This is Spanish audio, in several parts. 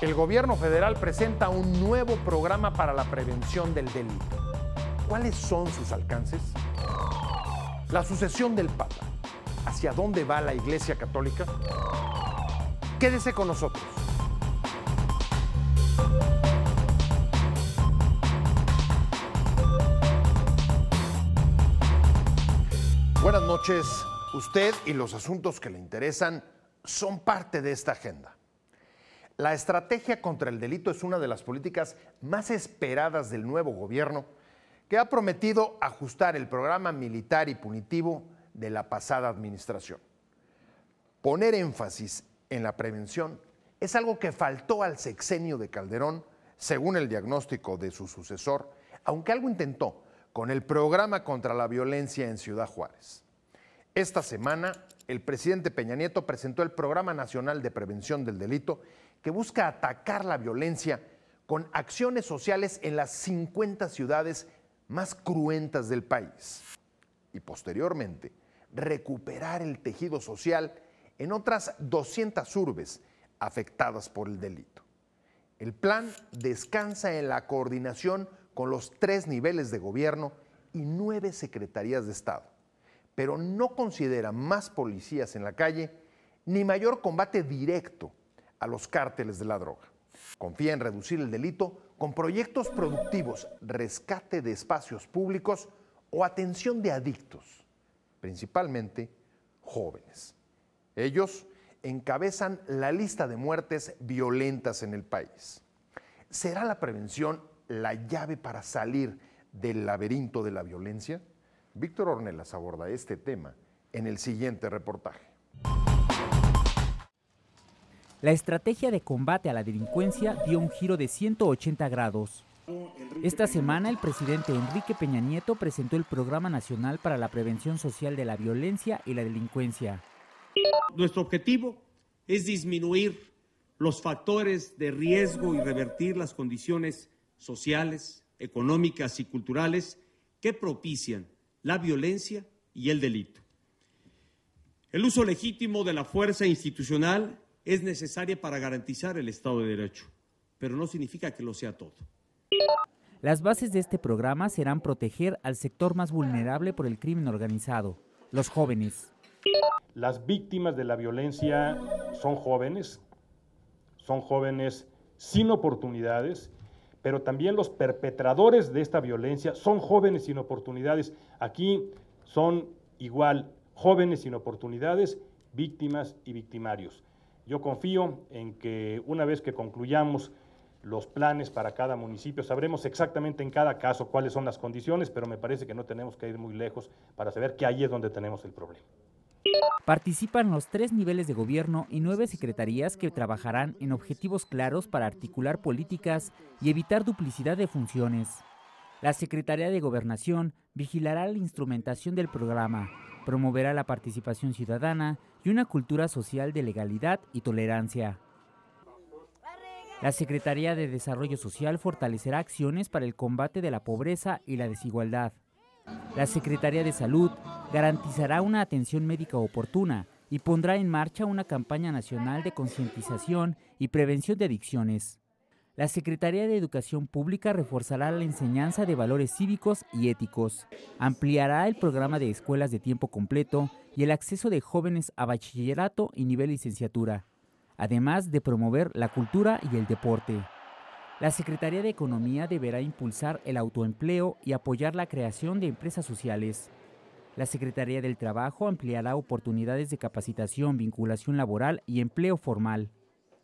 El gobierno federal presenta un nuevo programa para la prevención del delito. ¿Cuáles son sus alcances? La sucesión del Papa. ¿Hacia dónde va la Iglesia Católica? Quédese con nosotros. Buenas noches. Usted y los asuntos que le interesan son parte de esta agenda. La estrategia contra el delito es una de las políticas más esperadas del nuevo gobierno, que ha prometido ajustar el programa militar y punitivo de la pasada administración. Poner énfasis en la prevención es algo que faltó al sexenio de Calderón, según el diagnóstico de su sucesor, aunque algo intentó con el programa contra la violencia en Ciudad Juárez. Esta semana, el presidente Peña Nieto presentó el Programa Nacional de Prevención del Delito, que busca atacar la violencia con acciones sociales en las 50 ciudades más cruentas del país y posteriormente recuperar el tejido social en otras 200 urbes afectadas por el delito. El plan descansa en la coordinación con los 3 niveles de gobierno y 9 secretarías de Estado, pero no considera más policías en la calle ni mayor combate directo a los cárteles de la droga. Confía en reducir el delito con proyectos productivos, rescate de espacios públicos o atención de adictos, principalmente jóvenes. Ellos encabezan la lista de muertes violentas en el país. ¿Será la prevención la llave para salir del laberinto de la violencia? Víctor Ornelas aborda este tema en el siguiente reportaje. La estrategia de combate a la delincuencia dio un giro de 180 grados. Esta semana, el presidente Enrique Peña Nieto presentó el Programa Nacional para la Prevención Social de la Violencia y la Delincuencia. Nuestro objetivo es disminuir los factores de riesgo y revertir las condiciones sociales, económicas y culturales que propician la violencia y el delito. El uso legítimo de la fuerza institucional es necesaria para garantizar el Estado de Derecho, pero no significa que lo sea todo. Las bases de este programa serán proteger al sector más vulnerable por el crimen organizado, los jóvenes. Las víctimas de la violencia son jóvenes sin oportunidades, pero también los perpetradores de esta violencia son jóvenes sin oportunidades. Aquí son igual jóvenes sin oportunidades, víctimas y victimarios. Yo confío en que una vez que concluyamos los planes para cada municipio, sabremos exactamente en cada caso cuáles son las condiciones, pero me parece que no tenemos que ir muy lejos para saber que ahí es donde tenemos el problema. Participan los 3 niveles de gobierno y 9 secretarías que trabajarán en objetivos claros para articular políticas y evitar duplicidad de funciones. La Secretaría de Gobernación vigilará la instrumentación del programa, promoverá la participación ciudadana y una cultura social de legalidad y tolerancia. La Secretaría de Desarrollo Social fortalecerá acciones para el combate de la pobreza y la desigualdad. La Secretaría de Salud garantizará una atención médica oportuna y pondrá en marcha una campaña nacional de concientización y prevención de adicciones. La Secretaría de Educación Pública reforzará la enseñanza de valores cívicos y éticos, ampliará el programa de escuelas de tiempo completo y el acceso de jóvenes a bachillerato y nivel licenciatura, además de promover la cultura y el deporte. La Secretaría de Economía deberá impulsar el autoempleo y apoyar la creación de empresas sociales. La Secretaría del Trabajo ampliará oportunidades de capacitación, vinculación laboral y empleo formal.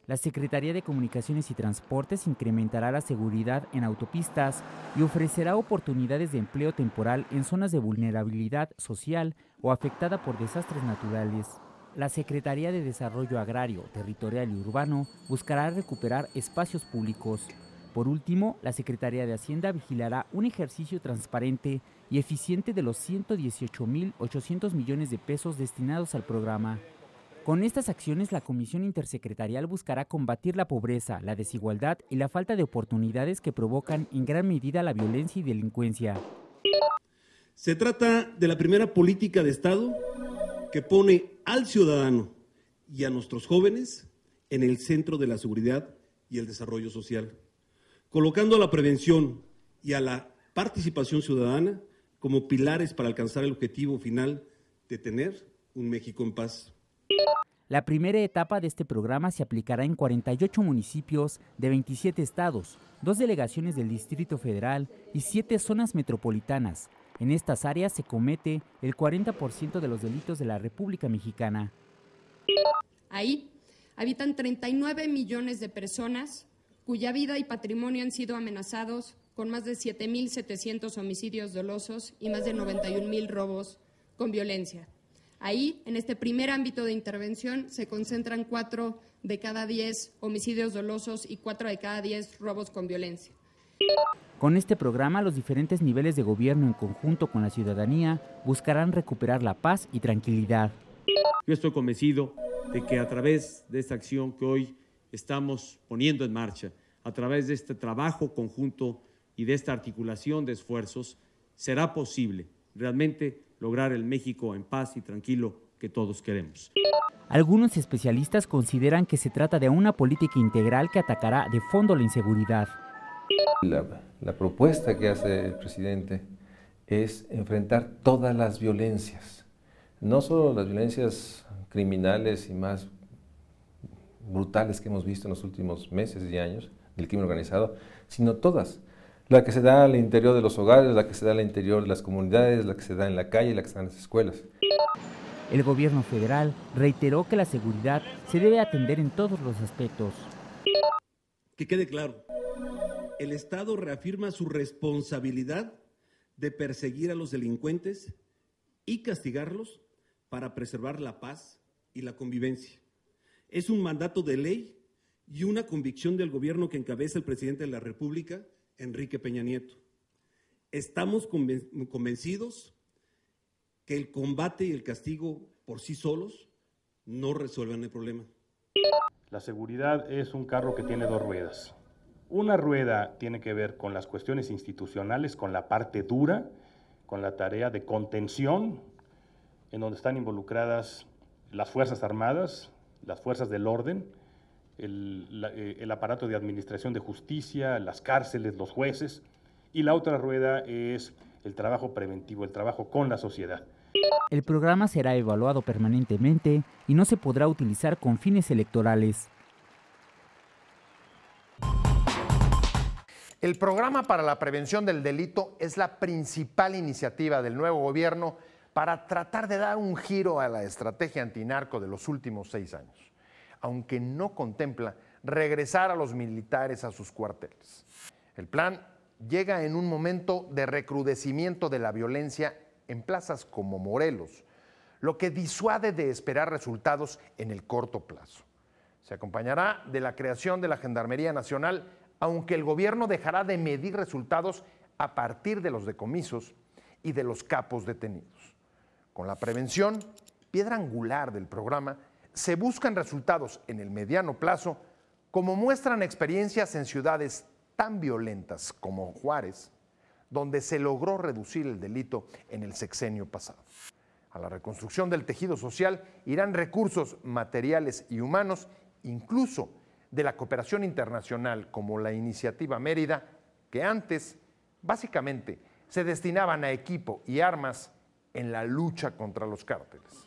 La Secretaría de Comunicaciones y Transportes incrementará la seguridad en autopistas y ofrecerá oportunidades de empleo temporal en zonas de vulnerabilidad social o afectada por desastres naturales. La Secretaría de Desarrollo Agrario, Territorial y Urbano buscará recuperar espacios públicos. Por último, la Secretaría de Hacienda vigilará un ejercicio transparente y eficiente de los 118.800 millones de pesos destinados al programa. Con estas acciones, la Comisión Intersecretarial buscará combatir la pobreza, la desigualdad y la falta de oportunidades que provocan en gran medida la violencia y delincuencia. Se trata de la primera política de Estado que pone al ciudadano y a nuestros jóvenes en el centro de la seguridad y el desarrollo social, colocando a la prevención y a la participación ciudadana como pilares para alcanzar el objetivo final de tener un México en paz. La primera etapa de este programa se aplicará en 48 municipios de 27 estados, 2 delegaciones del Distrito Federal y 7 zonas metropolitanas. En estas áreas se comete el 40% de los delitos de la República Mexicana. Ahí habitan 39 millones de personas cuya vida y patrimonio han sido amenazados con más de 7.700 homicidios dolosos y más de 91,000 robos con violencia. Ahí, en este primer ámbito de intervención, se concentran 4 de cada 10 homicidios dolosos y 4 de cada 10 robos con violencia. Con este programa, los diferentes niveles de gobierno en conjunto con la ciudadanía buscarán recuperar la paz y tranquilidad. Yo estoy convencido de que a través de esta acción que hoy estamos poniendo en marcha, a través de este trabajo conjunto y de esta articulación de esfuerzos, será posible realmente lograr el México en paz y tranquilo que todos queremos. Algunos especialistas consideran que se trata de una política integral que atacará de fondo la inseguridad. La propuesta que hace el presidente es enfrentar todas las violencias, no solo las violencias criminales y más brutales que hemos visto en los últimos meses y años del crimen organizado, sino todas. La que se da al interior de los hogares, la que se da al interior de las comunidades, la que se da en la calle, la que se da en las escuelas. El gobierno federal reiteró que la seguridad se debe atender en todos los aspectos. Que quede claro, el Estado reafirma su responsabilidad de perseguir a los delincuentes y castigarlos para preservar la paz y la convivencia. Es un mandato de ley y una convicción del gobierno que encabeza el presidente de la República, Enrique Peña Nieto. Estamos convencidos que el combate y el castigo por sí solos no resuelven el problema. La seguridad es un carro que tiene 2 ruedas. Una rueda tiene que ver con las cuestiones institucionales, con la parte dura, con la tarea de contención, en donde están involucradas las Fuerzas Armadas, las fuerzas del orden, el aparato de administración de justicia, las cárceles, los jueces, y la otra rueda es el trabajo preventivo, el trabajo con la sociedad. El programa será evaluado permanentemente y no se podrá utilizar con fines electorales. El programa para la prevención del delito es la principal iniciativa del nuevo gobierno para tratar de dar un giro a la estrategia antinarco de los últimos 6 años, aunque no contempla regresar a los militares a sus cuarteles. El plan llega en un momento de recrudecimiento de la violencia en plazas como Morelos, lo que disuade de esperar resultados en el corto plazo. Se acompañará de la creación de la Gendarmería Nacional, aunque el gobierno dejará de medir resultados a partir de los decomisos y de los capos detenidos. Con la prevención, piedra angular del programa, se buscan resultados en el mediano plazo, como muestran experiencias en ciudades tan violentas como Juárez, donde se logró reducir el delito en el sexenio pasado. A la reconstrucción del tejido social irán recursos materiales y humanos, incluso de la cooperación internacional como la Iniciativa Mérida, que antes básicamente se destinaban a equipo y armas en la lucha contra los cárteles.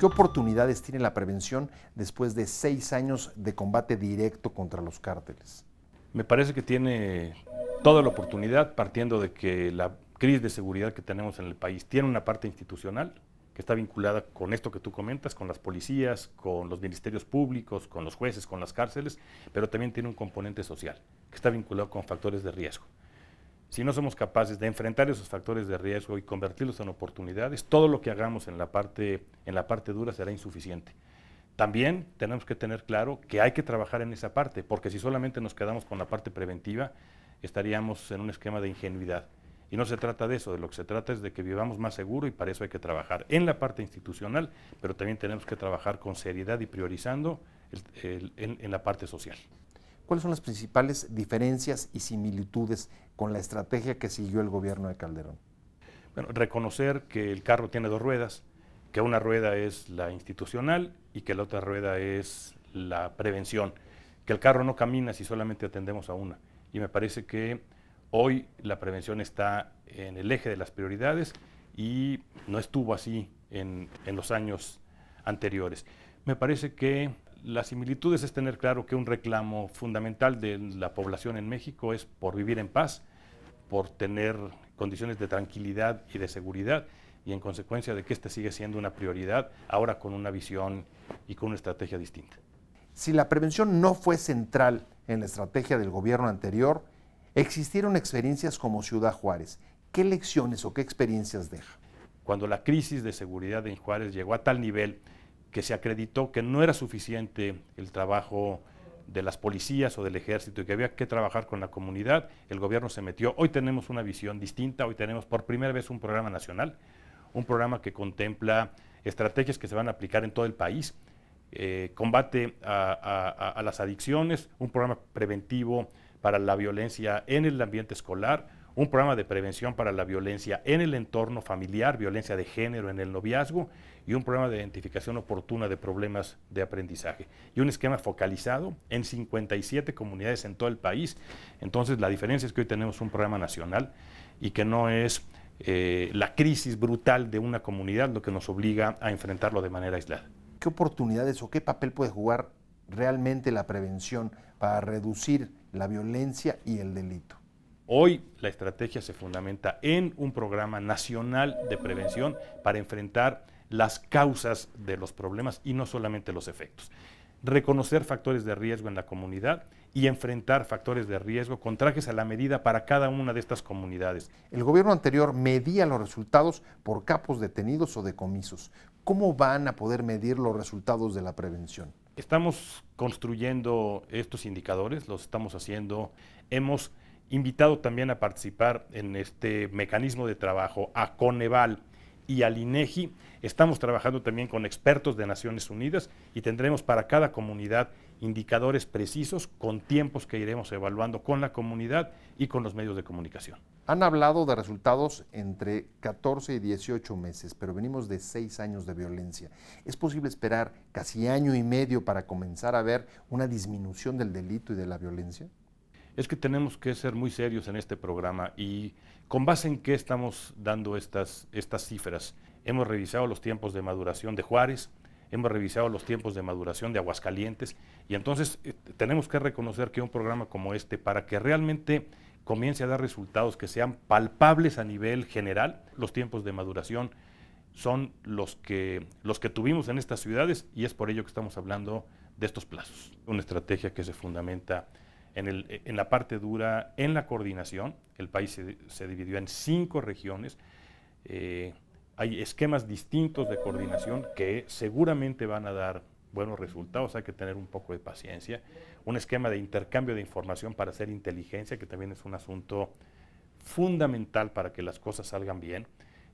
¿Qué oportunidades tiene la prevención después de 6 años de combate directo contra los cárteles? Me parece que tiene toda la oportunidad, partiendo de que la crisis de seguridad que tenemos en el país tiene una parte institucional que está vinculada con esto que tú comentas, con las policías, con los ministerios públicos, con los jueces, con las cárceles, pero también tiene un componente social que está vinculado con factores de riesgo. Si no somos capaces de enfrentar esos factores de riesgo y convertirlos en oportunidades, todo lo que hagamos en la parte dura será insuficiente. También tenemos que tener claro que hay que trabajar en esa parte, porque si solamente nos quedamos con la parte preventiva, estaríamos en un esquema de ingenuidad. Y no se trata de eso, de lo que se trata es de que vivamos más seguro, y para eso hay que trabajar en la parte institucional, pero también tenemos que trabajar con seriedad y priorizando en la parte social. ¿Cuáles son las principales diferencias y similitudes con la estrategia que siguió el gobierno de Calderón? Bueno, reconocer que el carro tiene dos ruedas, que una rueda es la institucional y que la otra rueda es la prevención, que el carro no camina si solamente atendemos a una. Y me parece que hoy la prevención está en el eje de las prioridades y no estuvo así en los años anteriores. Me parece que las similitudes es tener claro que un reclamo fundamental de la población en México es por vivir en paz, por tener condiciones de tranquilidad y de seguridad, y en consecuencia de que este sigue siendo una prioridad, ahora con una visión y con una estrategia distinta. Si la prevención no fue central en la estrategia del gobierno anterior, existieron experiencias como Ciudad Juárez. ¿Qué lecciones o qué experiencias deja? Cuando la crisis de seguridad en Juárez llegó a tal nivel que se acreditó que no era suficiente el trabajo de las policías o del ejército y que había que trabajar con la comunidad, el gobierno se metió. Hoy tenemos una visión distinta, hoy tenemos por primera vez un programa nacional, un programa que contempla estrategias que se van a aplicar en todo el país, combate a las adicciones, un programa preventivo para la violencia en el ambiente escolar, un programa de prevención para la violencia en el entorno familiar, violencia de género en el noviazgo, y un programa de identificación oportuna de problemas de aprendizaje. Y un esquema focalizado en 57 comunidades en todo el país. Entonces, la diferencia es que hoy tenemos un programa nacional y que no es la crisis brutal de una comunidad lo que nos obliga a enfrentarlo de manera aislada. ¿Qué oportunidades o qué papel puede jugar realmente la prevención para reducir la violencia y el delito? Hoy la estrategia se fundamenta en un programa nacional de prevención para enfrentar las causas de los problemas y no solamente los efectos. Reconocer factores de riesgo en la comunidad y enfrentar factores de riesgo con trajes a la medida para cada una de estas comunidades. El gobierno anterior medía los resultados por capos detenidos o decomisos. ¿Cómo van a poder medir los resultados de la prevención? Estamos construyendo estos indicadores, los estamos haciendo. Hemos invitado también a participar en este mecanismo de trabajo a Coneval y al INEGI. Estamos trabajando también con expertos de Naciones Unidas y tendremos para cada comunidad indicadores precisos con tiempos que iremos evaluando con la comunidad y con los medios de comunicación. Han hablado de resultados entre 14 y 18 meses, pero venimos de 6 años de violencia. ¿Es posible esperar casi año y medio para comenzar a ver una disminución del delito y de la violencia? Es que tenemos que ser muy serios en este programa y con base en qué estamos dando estas cifras. Hemos revisado los tiempos de maduración de Juárez, hemos revisado los tiempos de maduración de Aguascalientes y entonces tenemos que reconocer que un programa como este, para que realmente comience a dar resultados que sean palpables a nivel general, los tiempos de maduración son los que tuvimos en estas ciudades y es por ello que estamos hablando de estos plazos. Una estrategia que se fundamenta en la parte dura, en la coordinación. El país se dividió en 5 regiones. Hay esquemas distintos de coordinación que seguramente van a dar buenos resultados, hay que tener un poco de paciencia. Un esquema de intercambio de información para hacer inteligencia, que también es un asunto fundamental para que las cosas salgan bien.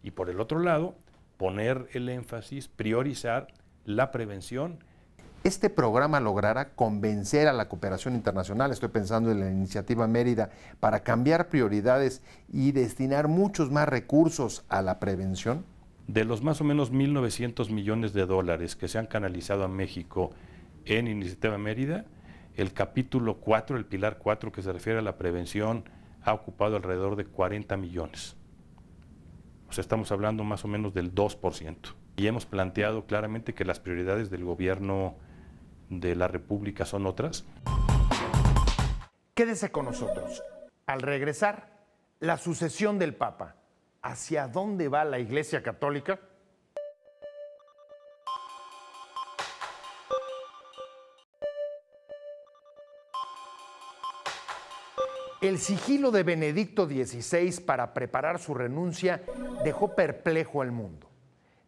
Y por el otro lado, poner el énfasis, priorizar la prevención. ¿Este programa logrará convencer a la cooperación internacional, estoy pensando en la iniciativa Mérida, para cambiar prioridades y destinar muchos más recursos a la prevención? De los más o menos 1.900 millones de dólares que se han canalizado a México en Iniciativa Mérida, el capítulo 4, el pilar 4 que se refiere a la prevención, ha ocupado alrededor de 40 millones. O sea, estamos hablando más o menos del 2%. Y hemos planteado claramente que las prioridades del gobierno de la República son otras. Quédese con nosotros. Al regresar, la sucesión del Papa. ¿Hacia dónde va la Iglesia Católica? El sigilo de Benedicto XVI para preparar su renuncia dejó perplejo al mundo.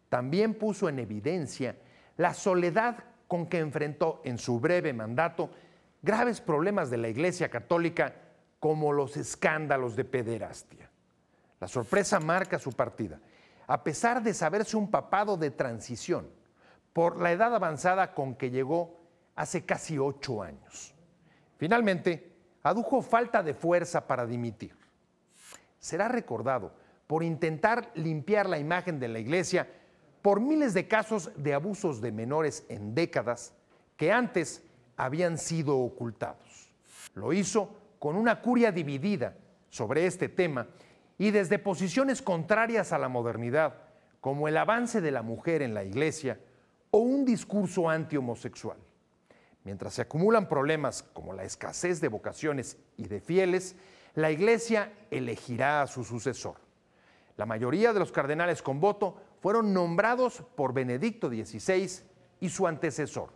También puso en evidencia la soledad con que enfrentó en su breve mandato graves problemas de la Iglesia Católica como los escándalos de pederastia. La sorpresa marca su partida, a pesar de saberse un papado de transición, por la edad avanzada con que llegó hace casi 8 años. Finalmente, adujo falta de fuerza para dimitir. Será recordado por intentar limpiar la imagen de la Iglesia por miles de casos de abusos de menores en décadas que antes habían sido ocultados. Lo hizo con una curia dividida sobre este tema y desde posiciones contrarias a la modernidad, como el avance de la mujer en la Iglesia o un discurso antihomosexual. Mientras se acumulan problemas como la escasez de vocaciones y de fieles, la Iglesia elegirá a su sucesor. La mayoría de los cardenales con voto fueron nombrados por Benedicto XVI y su antecesor,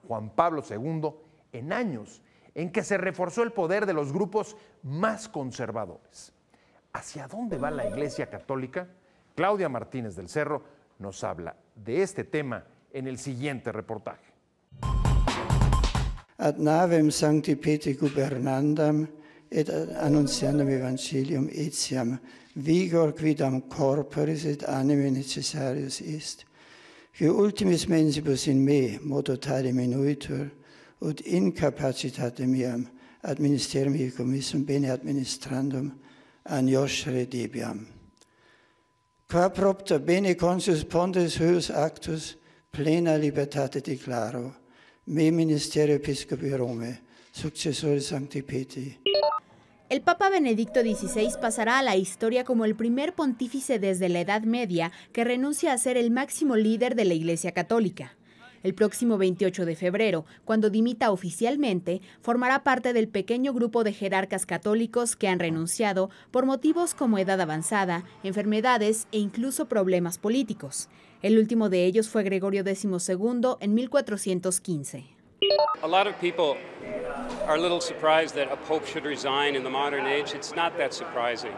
Juan Pablo II, en años en que se reforzó el poder de los grupos más conservadores. ¿Hacia dónde va la Iglesia Católica? Claudia Martínez del Cerro nos habla de este tema en el siguiente reportaje. Ad navem Sancti Petri gubernandam et annunciandam evangelium etiam vigor quidam corporis et anime necessarius est, qui ultimis mensibus in me modo tale minuitur, ut incapacitate meam ad ministerium commissum bene administrandum agnoscere debiam. Qua propter bene consus pontes huius actus plena libertate declaro, me ministerio episcopi Rome, successore Sancti Petri. El Papa Benedicto XVI pasará a la historia como el primer pontífice desde la Edad Media que renuncia a ser el máximo líder de la Iglesia Católica. El próximo 28 de febrero, cuando dimita oficialmente, formará parte del pequeño grupo de jerarcas católicos que han renunciado por motivos como edad avanzada, enfermedades e incluso problemas políticos. El último de ellos fue Gregorio XII en 1415. A lot of people are a little surprised that a pope should resign in the modern age. It's not that surprising.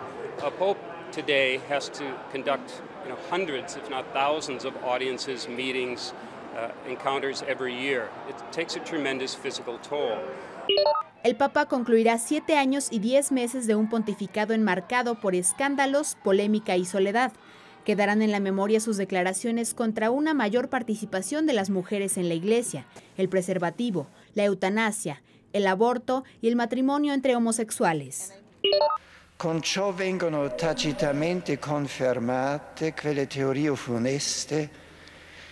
A pope today has to conduct, hundreds, if not thousands, of audiences, meetings, encounters every year. It takes a tremendous physical toll. El Papa concluirá 7 años y 10 meses de un pontificado enmarcado por escándalos, polémica y soledad. Quedarán en la memoria sus declaraciones contra una mayor participación de las mujeres en la Iglesia, el preservativo, la eutanasia, el aborto y el matrimonio entre homosexuales. Con ciò vengono tacitamente confermate quelle teorie funeste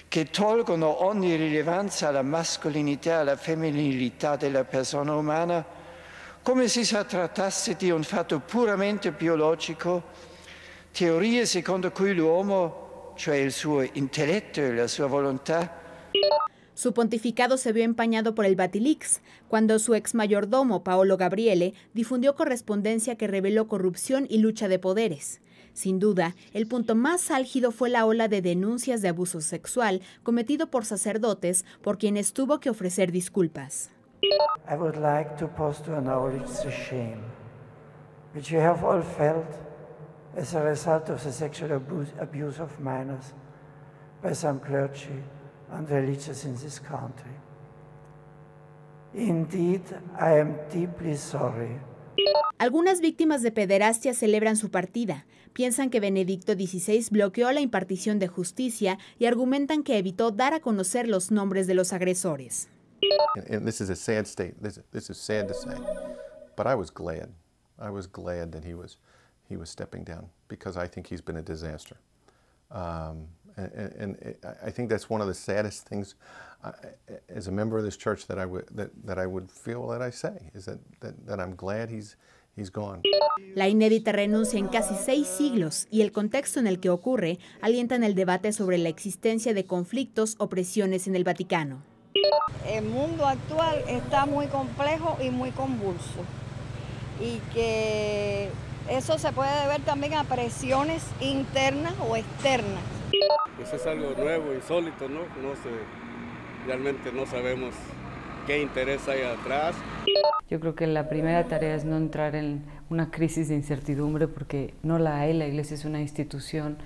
che tolgono ogni rilevanza alla mascolinità e alla femminilità della persona umana, come se si trattasse di un fatto puramente biologico, teorie secondo cui l'uomo, cioè il suo intelletto e la sua volontà. Su pontificado se vio empañado por el Batilix, cuando su ex mayordomo, Paolo Gabriele, difundió correspondencia que reveló corrupción y lucha de poderes. Sin duda, el punto más álgido fue la ola de denuncias de abuso sexual cometido por sacerdotes por quienes tuvo que ofrecer disculpas. I would like to pause to acknowledge the shame which you have all felt as a result of the sexual abuse of minors by some clergy and religious in this country. Indeed, I am deeply sorry. Algunas víctimas de pederastia celebran su partida. Piensan que Benedicto XVI bloqueó la impartición de justicia y argumentan que evitó dar a conocer los nombres de los agresores. And this is a sad state. This is sad to say, but I was glad. I was glad that he was stepping down because I think he's been a disaster. And I think that's one of the saddest things as a member of this church that I would feel that I say is that I'm glad he's gone. La inédita renuncia en casi 6 siglos y el contexto en el que ocurre alientan el debate sobre la existencia de conflictos o presiones en el Vaticano. El mundo actual está muy complejo y muy convulso y que eso se puede deber también a presiones internas o externas. Pues es algo nuevo, insólito, ¿no? Realmente no sabemos qué interés hay atrás. Yo creo que la primera tarea es no entrar en una crisis de incertidumbre porque no la hay. La Iglesia es una institución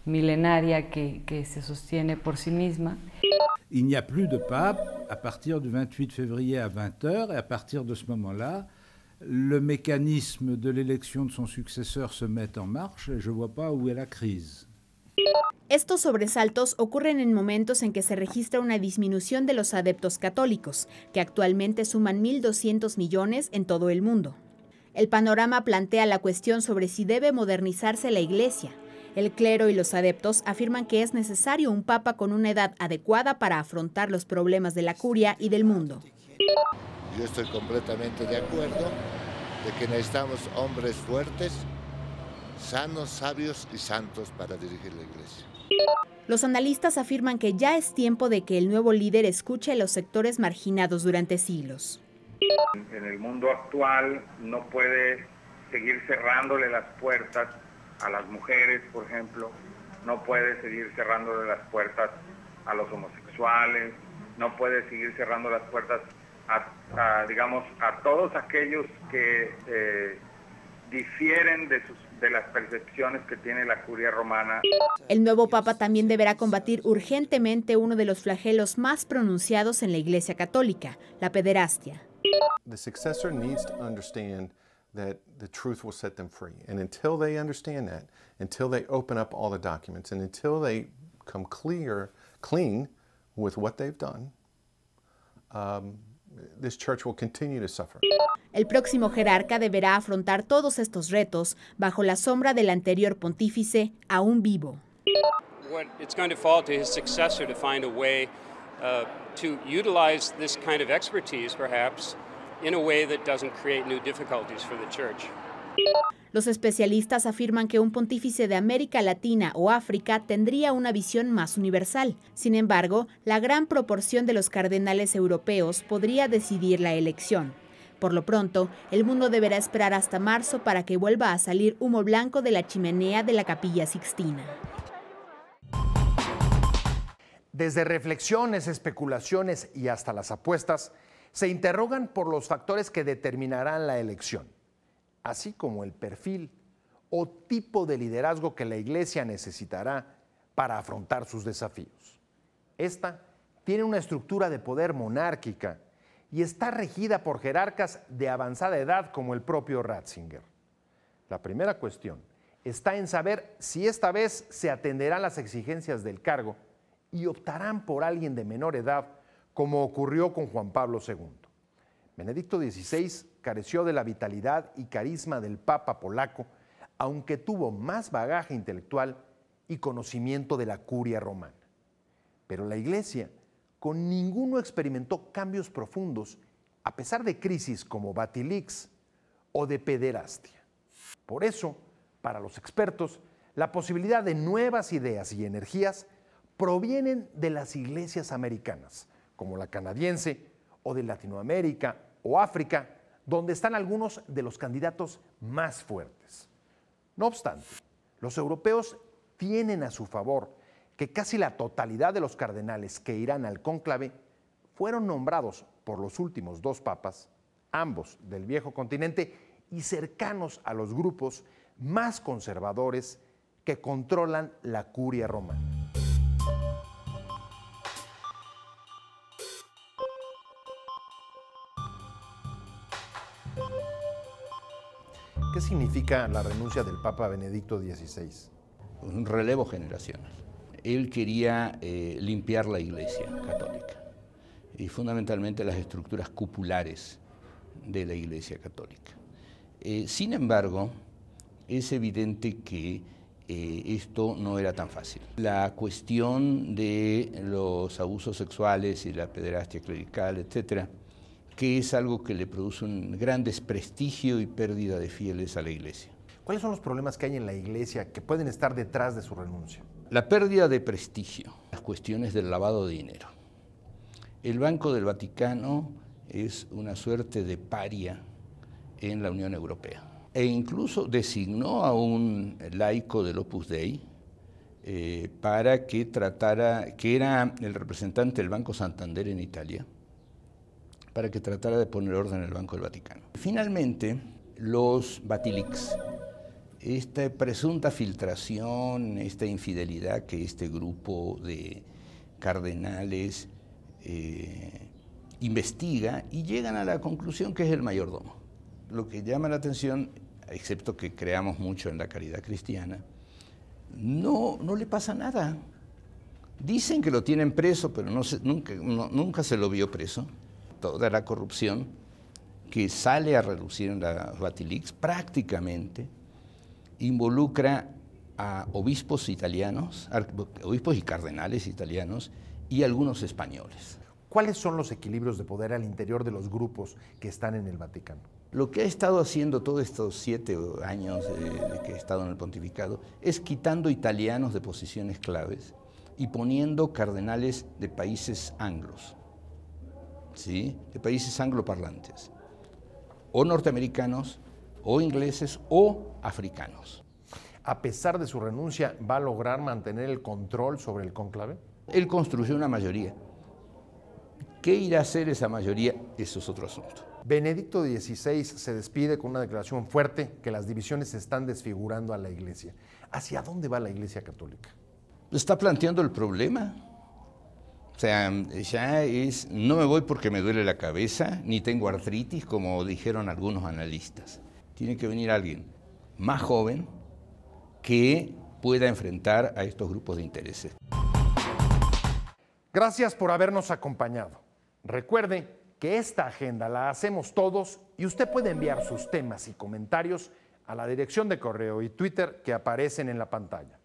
milenaria que se sostiene por sí misma. Il n'y a plus de pape à partir du 28 février à 20h et à partir de ce moment-là, le mécanisme de l'élection de son successeur se met en marche et je ne vois pas où est la crise. Estos sobresaltos ocurren en momentos en que se registra una disminución de los adeptos católicos, que actualmente suman 1.200 millones en todo el mundo. El panorama plantea la cuestión sobre si debe modernizarse la Iglesia. El clero y los adeptos afirman que es necesario un papa con una edad adecuada para afrontar los problemas de la curia y del mundo. Yo estoy completamente de acuerdo de que necesitamos hombres fuertes, sanos, sabios y santos para dirigir la Iglesia. Los analistas afirman que ya es tiempo de que el nuevo líder escuche a los sectores marginados durante siglos. En el mundo actual no puede seguir cerrándole las puertas a las mujeres, por ejemplo, no puede seguir cerrándole las puertas a los homosexuales, no puede seguir cerrando las puertas a todos aquellos que difieren de las percepciones que tiene la curia romana. El nuevo papa también deberá combatir urgentemente uno de los flagelos más pronunciados en la Iglesia Católica, la pederastia. The successor needs to understand that the truth will set them free. And until they understand that, until they open up all the documents, and until they come clean with what they've done, this church will continue to suffer. El próximo jerarca deberá afrontar todos estos retos bajo la sombra del anterior pontífice aún vivo. It's going to fall to his successor to find a way to utilize this kind of expertise, perhaps, in a way that doesn't create new difficulties for the church. Los especialistas afirman que un pontífice de América Latina o África tendría una visión más universal. Sin embargo, la gran proporción de los cardenales europeos podría decidir la elección. Por lo pronto, el mundo deberá esperar hasta marzo para que vuelva a salir humo blanco de la chimenea de la Capilla Sixtina. Desde reflexiones, especulaciones y hasta las apuestas, se interrogan por los factores que determinarán la elección, así como el perfil o tipo de liderazgo que la Iglesia necesitará para afrontar sus desafíos. Esta tiene una estructura de poder monárquica y está regida por jerarcas de avanzada edad como el propio Ratzinger. La primera cuestión está en saber si esta vez se atenderán las exigencias del cargo y optarán por alguien de menor edad, como ocurrió con Juan Pablo II. Benedicto XVI careció de la vitalidad y carisma del Papa polaco, aunque tuvo más bagaje intelectual y conocimiento de la curia romana. Pero la Iglesia con ninguno experimentó cambios profundos, a pesar de crisis como Batilix o de pederastia. Por eso, para los expertos, la posibilidad de nuevas ideas y energías provienen de las iglesias americanas, como la canadiense, o de Latinoamérica o África, donde están algunos de los candidatos más fuertes. No obstante, los europeos tienen a su favor que casi la totalidad de los cardenales que irán al cónclave fueron nombrados por los últimos dos papas, ambos del viejo continente y cercanos a los grupos más conservadores que controlan la curia romana. ¿Qué significa la renuncia del Papa Benedicto XVI? Un relevo generacional. Él quería limpiar la Iglesia católica y fundamentalmente las estructuras cupulares de la Iglesia católica. Sin embargo, es evidente que esto no era tan fácil. La cuestión de los abusos sexuales y la pederastia clerical, etcétera, que es algo que le produce un gran desprestigio y pérdida de fieles a la Iglesia. ¿Cuáles son los problemas que hay en la Iglesia que pueden estar detrás de su renuncia? La pérdida de prestigio, las cuestiones del lavado de dinero. El Banco del Vaticano es una suerte de paria en la Unión Europea. E incluso designó a un laico del Opus Dei para que tratara, que era el representante del Banco Santander en Italia, para que tratara de poner orden en el Banco del Vaticano. Finalmente, los Batilix, esta presunta filtración, esta infidelidad que este grupo de cardenales investiga y llegan a la conclusión que es el mayordomo. Lo que llama la atención, excepto que creamos mucho en la caridad cristiana, no le pasa nada. Dicen que lo tienen preso, pero nunca se lo vio preso. Toda la corrupción que sale a relucir en las Batilix prácticamente involucra a obispos italianos, obispos y cardenales italianos y algunos españoles. ¿Cuáles son los equilibrios de poder al interior de los grupos que están en el Vaticano? Lo que ha estado haciendo todos estos 7 años de que he estado en el pontificado es quitando italianos de posiciones claves y poniendo cardenales de países anglos, ¿sí? De países angloparlantes, o norteamericanos, o ingleses, o africanos. A pesar de su renuncia, ¿va a lograr mantener el control sobre el cónclave? Él construyó una mayoría. ¿Qué irá a hacer esa mayoría? Eso es otro asunto. Benedicto XVI se despide con una declaración fuerte que las divisiones están desfigurando a la Iglesia. ¿Hacia dónde va la Iglesia Católica? Está planteando el problema. O sea, ya es, no me voy porque me duele la cabeza, ni tengo artritis, como dijeron algunos analistas. Tiene que venir alguien más joven que pueda enfrentar a estos grupos de intereses. Gracias por habernos acompañado. Recuerde que esta agenda la hacemos todos y usted puede enviar sus temas y comentarios a la dirección de correo y Twitter que aparecen en la pantalla.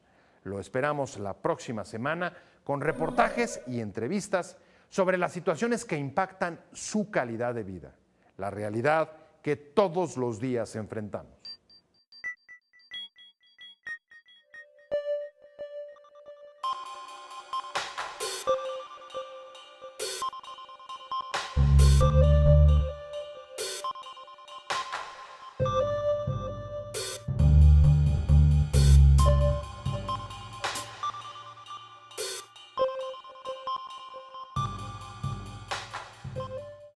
Lo esperamos la próxima semana con reportajes y entrevistas sobre las situaciones que impactan su calidad de vida, la realidad que todos los días enfrentamos.